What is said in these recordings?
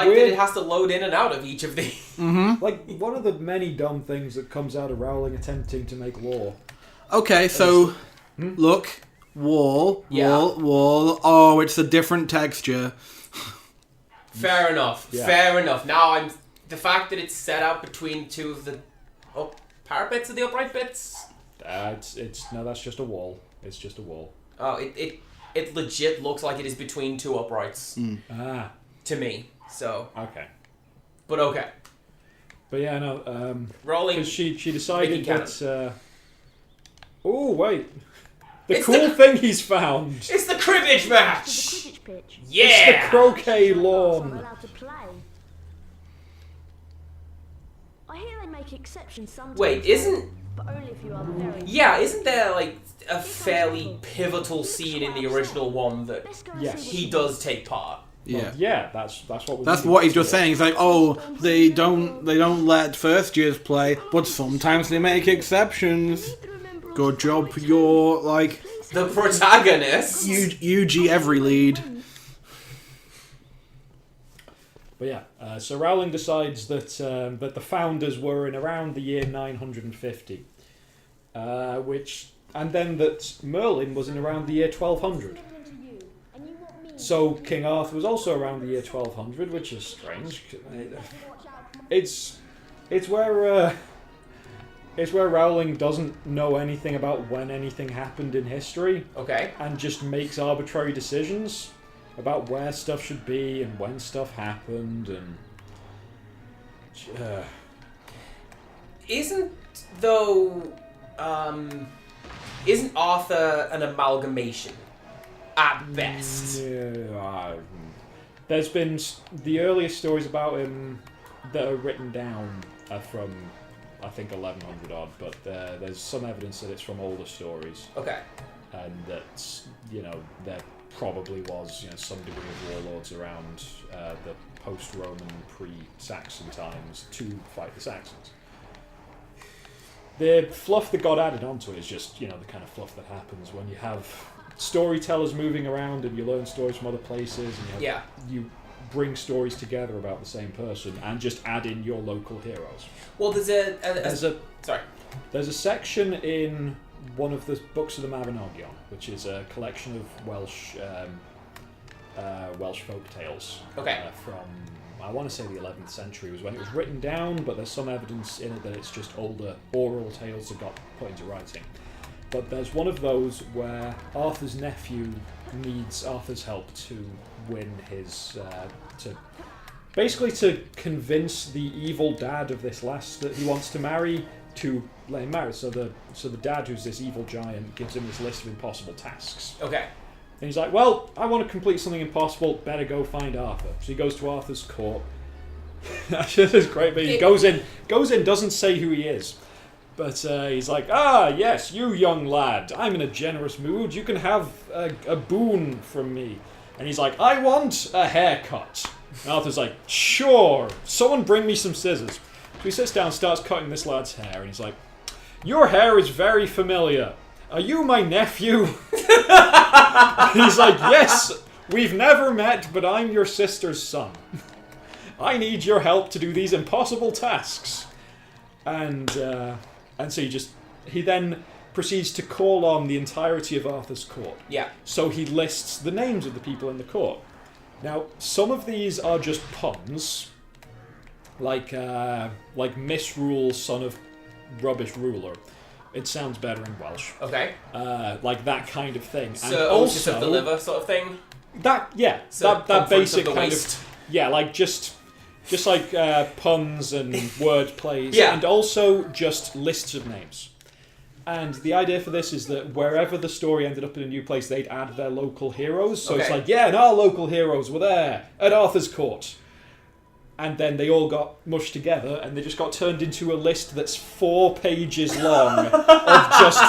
like that it has to load in and out of each of these. Like, one of the many dumb things that comes out of Rowling attempting to make law. Okay, so, look, wall. Oh, it's a different texture. Fair enough. Yeah. Fair enough. Now the fact that it's set out between two of the parapets of the upright bits. No, that's just a wall. It's just a wall. Oh, it legit looks like it is between two uprights. To me. So. Okay. But okay. But yeah, no. Rolling. Because she decided Canon. that. Oh wait. The cool thing he's found. It's the cribbage match. It's the cribbage pitch. Yeah. It's the croquet I'm lawn. allowed to play. I hear they make exceptions sometimes. Wait, But only if you are very. Yeah, isn't there like a fairly pivotal scene in the original one that Let's go and Yes. see what he does take part? Well, yeah, that's what. That's what he's just saying. He's like, oh, they don't let first years play, but sometimes they make exceptions. Good job, you're like The protagonist. UG every lead. But yeah, so Rowling decides that that the founders were in around the year 950, and then that Merlin was in around the year 1200. So King Arthur was also around the year 1200, which is strange. It's where Rowling doesn't know anything about when anything happened in history, Okay. and just makes arbitrary decisions about where stuff should be and when stuff happened, and Isn't Arthur an amalgamation at best? yeah, there's been the earliest stories about him that are written down are from I think 1100 odd, but there's some evidence that it's from older stories, Okay. and that there probably was some degree of warlords around the post-Roman, pre-Saxon times to fight the Saxons. The fluff that got added onto it is just the kind of fluff that happens when you have storytellers moving around and you learn stories from other places, and you bring stories together about the same person and just add in your local heroes. Well, there's a section in one of the books of the Mabinogion, which is a collection of Welsh folk tales. Okay. From, I want to say the 11th century was when it was written down, but there's some evidence in it that it's just older oral tales that got put into writing. But there's one of those where Arthur's nephew needs Arthur's help to win his to convince the evil dad of this lass that he wants to marry to let him marry. So the dad, who's this evil giant, gives him this list of impossible tasks. Okay. And he's like, well, I want to complete something impossible, better go find Arthur. So he goes to Arthur's court. That's great, but he goes in, doesn't say who he is. But he's like, yes, you young lad, I'm in a generous mood, you can have a boon from me. And he's like, I want a haircut. And Arthur's like, sure, someone bring me some scissors. So he sits down and starts cutting this lad's hair, and he's like, your hair is very familiar. Are you my nephew? He's like, yes, we've never met, but I'm your sister's son. I need your help to do these impossible tasks. And so he then proceeds to call on the entirety of Arthur's court. Yeah. So he lists the names of the people in the court. Now, some of these are just puns, like misrule, son of rubbish ruler. It sounds better in Welsh. Okay. Like that kind of thing. So and also also of the liver sort of thing. that basic kind waist. of like just like puns and word plays, Yeah. and also just lists of names. And the idea for this is that wherever the story ended up in a new place, they'd add their local heroes. So it's Okay. like, and our local heroes were there at Arthur's court. And then they all got mushed together, and they just got turned into a list that's 4 pages long of just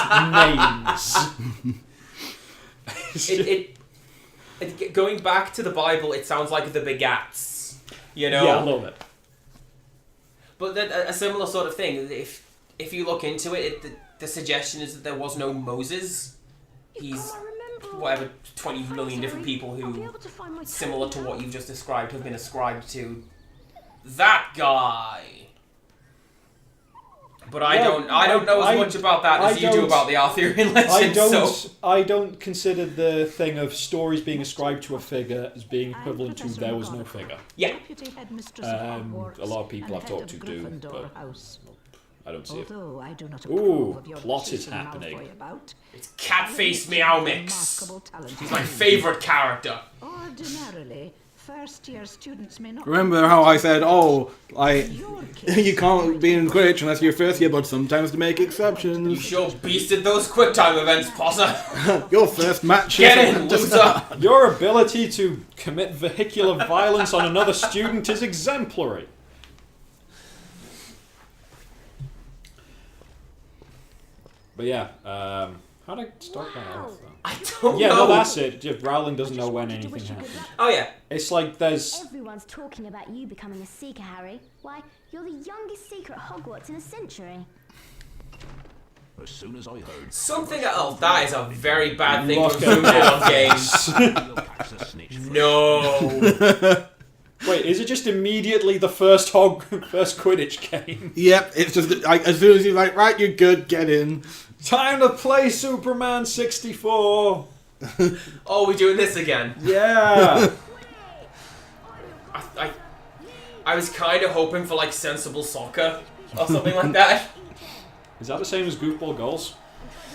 names. Going back to the Bible, it sounds like the Begats. Yeah, a little bit. But a similar sort of thing. If you look into it, the suggestion is that there was no Moses. He's whatever 20 million different people who, similar to what you've just described, have been ascribed to that guy. But I don't know as much about that as you do about the Arthurian legend. I don't consider the thing of stories being ascribed to a figure as being equivalent to there was no figure. Yeah. A lot of people I've talked to do, but I don't see it. I do not Ooh, plot is happening. It's Catface Meow Mix. He's my favourite character. Ordinarily, first-year students may not. Remember how I said, you can't be in Quidditch unless you're first year, but sometimes they make You exceptions. sure beasted those QuickTime events, Potter. Your first match. Get in, loser. Your ability to commit vehicular violence on another student is exemplary. But yeah, how did I start that off? I don't Yeah, know. no, that's it. Just Rowling doesn't know when anything happened. Oh yeah. It's like there's... Everyone's talking about you becoming a Seeker, Harry. Why, you're the youngest Seeker at Hogwarts in a century. As soon as I heard Something else. That is a very bad thing Lost for zooming in on games. you'll catch the snitch. No. Wait, is it just immediately the first Quidditch game? Yep, it's just like as soon as you're like, right, you're good, get in. Time to play Superman 64! Oh, we're doing this again. Yeah! I was kind of hoping for like sensible soccer or something like that. Is that the same as Goofball Goals?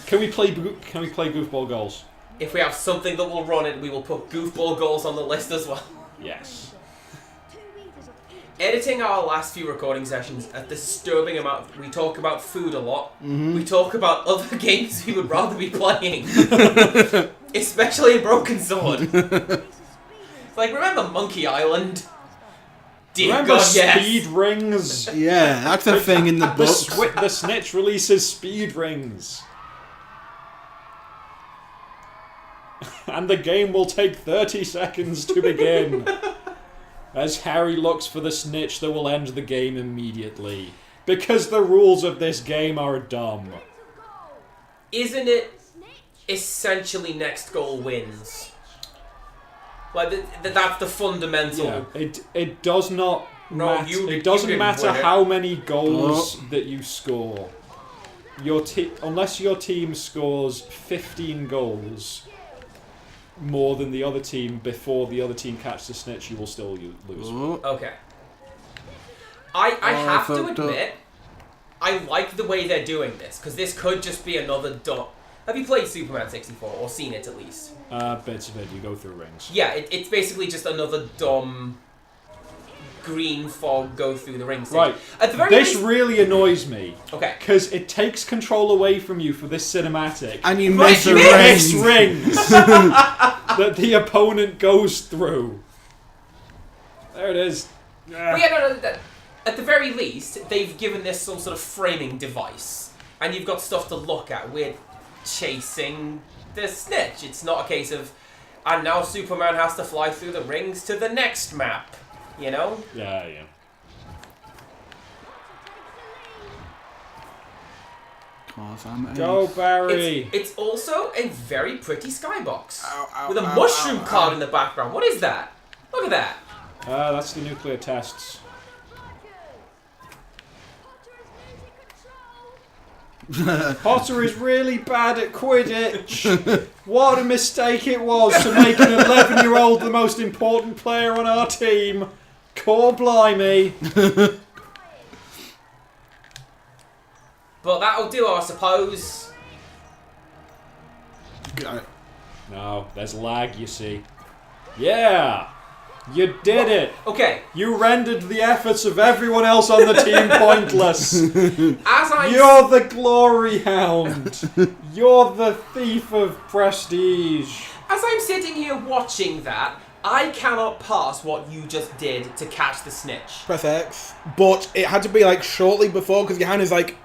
Can we play Goofball Goals? If we have something that will run it, we will put goofball goals on the list as well. Yes. Editing our last few recording sessions, a disturbing amount. We talk about food a lot. We talk about other games we would rather be playing, especially in Broken Sword. Like, remember Monkey Island? Dear Remember God, yes. Speed Rings? Yeah, that's a thing in the book. The Snitch releases Speed Rings. And the game will take 30 seconds to begin. As Harry looks for the snitch that will end the game immediately. Because the rules of this game are dumb. Isn't it essentially next goal wins? Like, that's the fundamental... Yeah, it does not No, matter. you It doesn't didn't matter win it. how many goals that you score. Unless your team scores 15 goals more than the other team before the other team catches the snitch, you will still lose. Okay. I have to fucked up. admit, I like the way they're doing this, because this could just be another dumb... Have you played Superman 64, or seen it at least? Bits of it, you go through rings. Yeah, it's basically just another dumb green fog go through the rings thing. Right. At the very This least... really annoys me. Okay. Because it takes control away from you for this cinematic. And you Right, miss a you Miss ring. rings that the opponent goes through. There it is. But yeah, no, at the very least, they've given this some sort of framing device. And you've got stuff to look at. We're chasing the snitch. It's not a case of, and now Superman has to fly through the rings to the next map. You know? Yeah, yeah. Go, Barry! It's also a very pretty skybox. Ow, with a ow, mushroom ow, card ow. in the background. What is that? Look at that. That's the nuclear tests. Potter is really bad at Quidditch. What a mistake it was to make an 11-year-old the most important player on our team. Core blimey. But that'll do, I suppose. Got it. No, there's lag, you see. Yeah! You did it! Okay, You rendered the efforts of everyone else on the team pointless. as I... You're the glory hound. You're the thief of prestige. As I'm sitting here watching that, I cannot pass what you just did to catch the snitch. Press X. But it had to be like shortly before because your hand is like.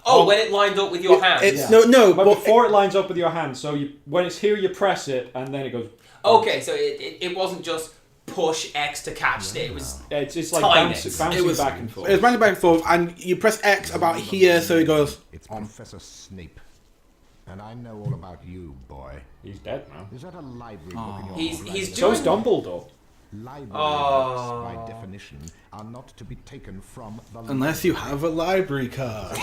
Oh, when it lined up with your hand. It's no, But but before it lines up with your hand, so when it's here, you press it, and then it goes. Okay, so it wasn't just push X to catch it. It was... It's like Tyness. bouncing It was- back and forth. it's bouncing back and forth, and you press X about here, so it goes. It's Professor Snape. And I know all about you, boy. He's dead now. Is that a library book in your He's hand? So's doing... Dumbledore. Library Oh. books, by definition, are not to be taken from the Unless you have a library card.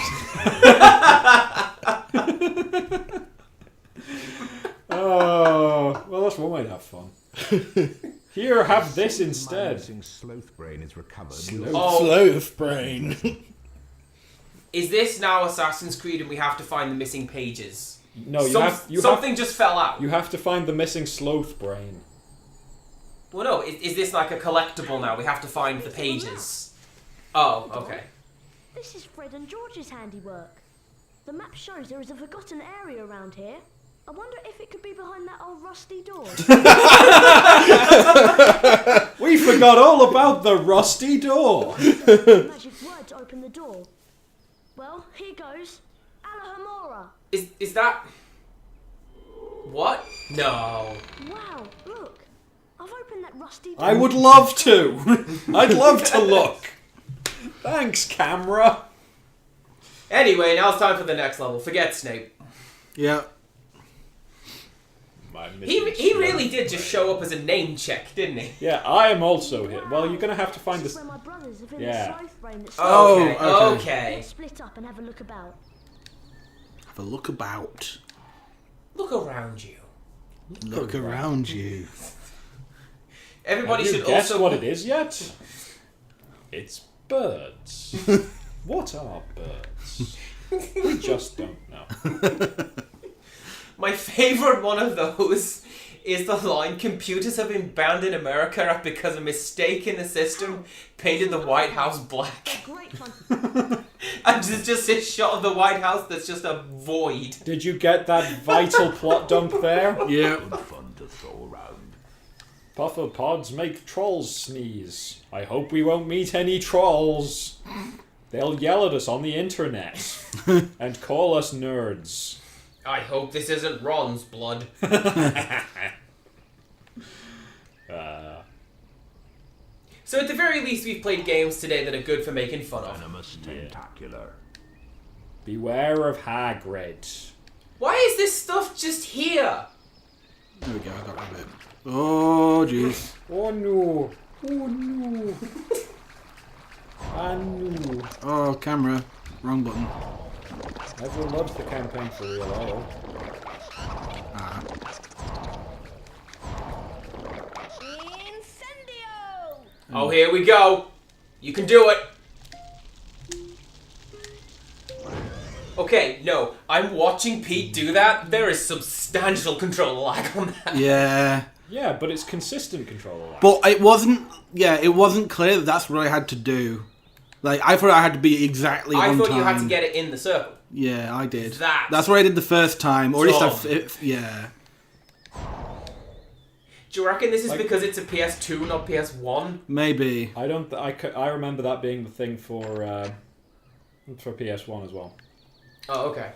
Oh, well, that's one way to have fun. Here, have this My instead. missing sloth brain is recovered. Oh. Sloth brain. Is this now Assassin's Creed and we have to find the missing pages? No, Something just fell out. you have to find the missing sloth brain. Well, no, is this like a collectible now? We have to find the pages. Oh, okay. This is Fred and George's handiwork. The map shows there is a forgotten area around here. I wonder if it could be behind that old rusty door. We forgot all about the rusty door. Magic word to open the door. Well, here goes. Alahamora. Is that... What? No. Wow, look. I've opened that rusty door. I would love to. I'd love to look. Thanks, camera. Anyway, now it's time for the next level. Forget Snape. Yeah. He really did just show up as a name check, didn't he? Yeah, I am also here. Well, you're going to have to find This is this. where my brothers have hidden Yeah. the sloth brain that's Oh, Okay, okay. okay. Let's split up and have a look about. Have a look about. Look around you. Look around you. Everybody Have you should guessed also... what it is yet? It's birds. What are birds? We just don't know. My favourite one of those is the line, computers have been banned in America because a mistake in the system painted the White House black. Great fun. And there's just this shot of the White House that's just a void. Did you get that vital plot dump there? Yeah. Good fun to throw around. Puffer pods make trolls sneeze. I hope we won't meet any trolls. They'll yell at us on the internet and call us nerds. I hope this isn't Ron's blood. So at the very least, we've played games today that are good for making fun of. Venomous tentacular. Beware of Hagrid. Why is this stuff just here? There we go, I got rid of it. Oh, jeez. Oh no. Oh no. Ah no. Oh, camera. Wrong button. Everyone loves the campaign for real, oh. Ah. Incendio! Oh, here we go. You can do it. Okay, no, I'm watching Pete do that. There is substantial controller lag on that. Yeah. Yeah, but it's consistent control of that. But it wasn't, it wasn't clear that that's what I had to do. Like, I thought I had to be exactly I on thought time. you had to get it in the circle. Yeah, I did. That's what I did the first time. Or at least dumb. yeah. Do you reckon this is Like- because it's a PS2, not PS1? Maybe. I remember that being the thing for PS1 as well. Oh, okay.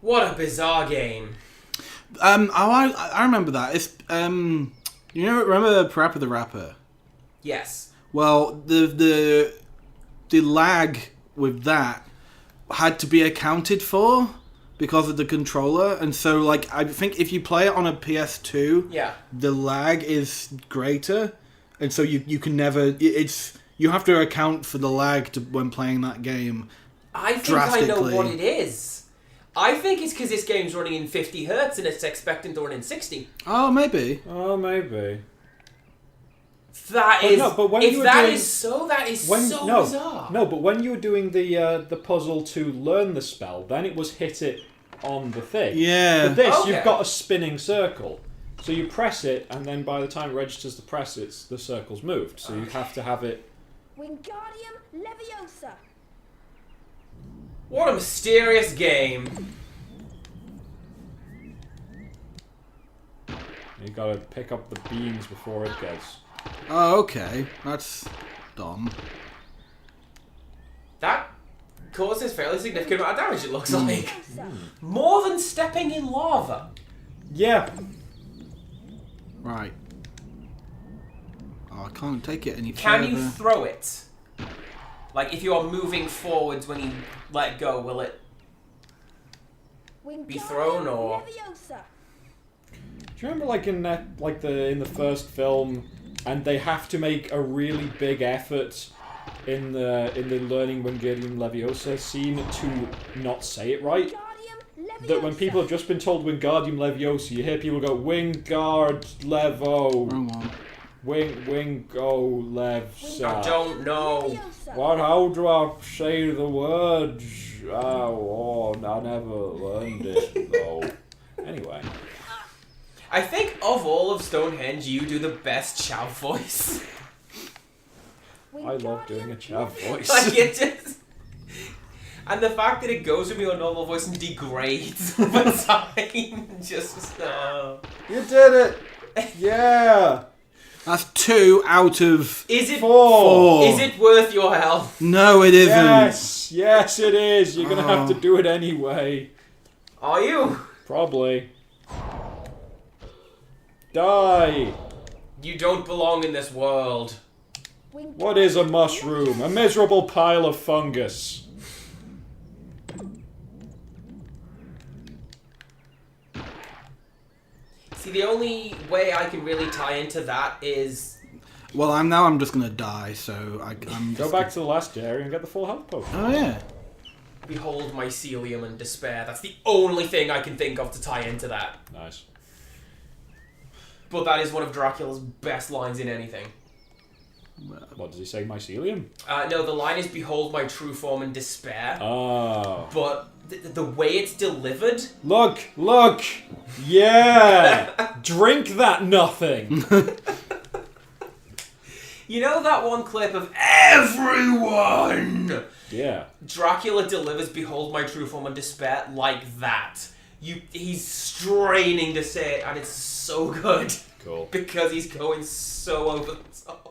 What a bizarre game. I remember that. It's, you know, remember Parappa the Rapper? Yes. Well, the lag with that had to be accounted for because of the controller, and so like I think if you play it on a PS2, Yeah. the lag is greater, and so you can never. You have to account for the lag when playing that game. I think I know Drastically. what it is. I think it's because this game's running in 50 Hz and it's expecting to run in 60. Oh, maybe. Oh, maybe. That But is. no, but when if you were that doing- is so, that is When so no, bizarre. no, but when you were doing the puzzle to learn the spell, then it was hit it on the thing. Yeah. For this, Okay. you've got a spinning circle, so you press it, and then by the time it registers the press, the circle's moved. So you have to have it. Wingardium Leviosa. What a mysterious game. You got to pick up the beans before it gets. Oh, okay. That's dumb. That causes fairly significant amount of damage, it looks like. More than stepping in lava. Yeah. Right. Oh, I can't take it any Can further. you throw it? Like, if you are moving forwards when you let go, will it be thrown, or... Leviosa. Do you remember, like in the first film, and they have to make a really big effort in the learning Wingardium Leviosa scene to not say it right? That when people have just been told Wingardium Leviosa, you hear people go Wingard Levo. Wrong one. Wingo Levsa. I don't know. What? How do I say the words? Oh, I never learned it though. Anyway. I think of all of Stonehenge, you do the best Chav voice. I love doing a Chav voice. Like, it just... And the fact that it goes from your normal voice and degrades over time, just... You did it! Yeah! That's 2 out of Is it 4? Is it worth your health? No, it isn't. Yes it is. You're gonna have to do it anyway. Are you? Probably. Die! You don't belong in this world. What is a mushroom? A miserable pile of fungus. See, the only way I can really tie into that is... Well, I'm just gonna die, so I'm Go back to the last area and get the full health potion. Oh yeah. Behold mycelium and despair. That's the only thing I can think of to tie into that. Nice. But that is one of Dracula's best lines in anything. What does he say? Mycelium? No, the line is "Behold my true form and despair." Oh. But the way it's delivered... Look! Yeah! Drink that nothing! You know that one clip of everyone? Yeah. Dracula delivers "Behold my true form and despair" like that. He's straining to say it, and it's so good. Cool. Because he's going so over the top.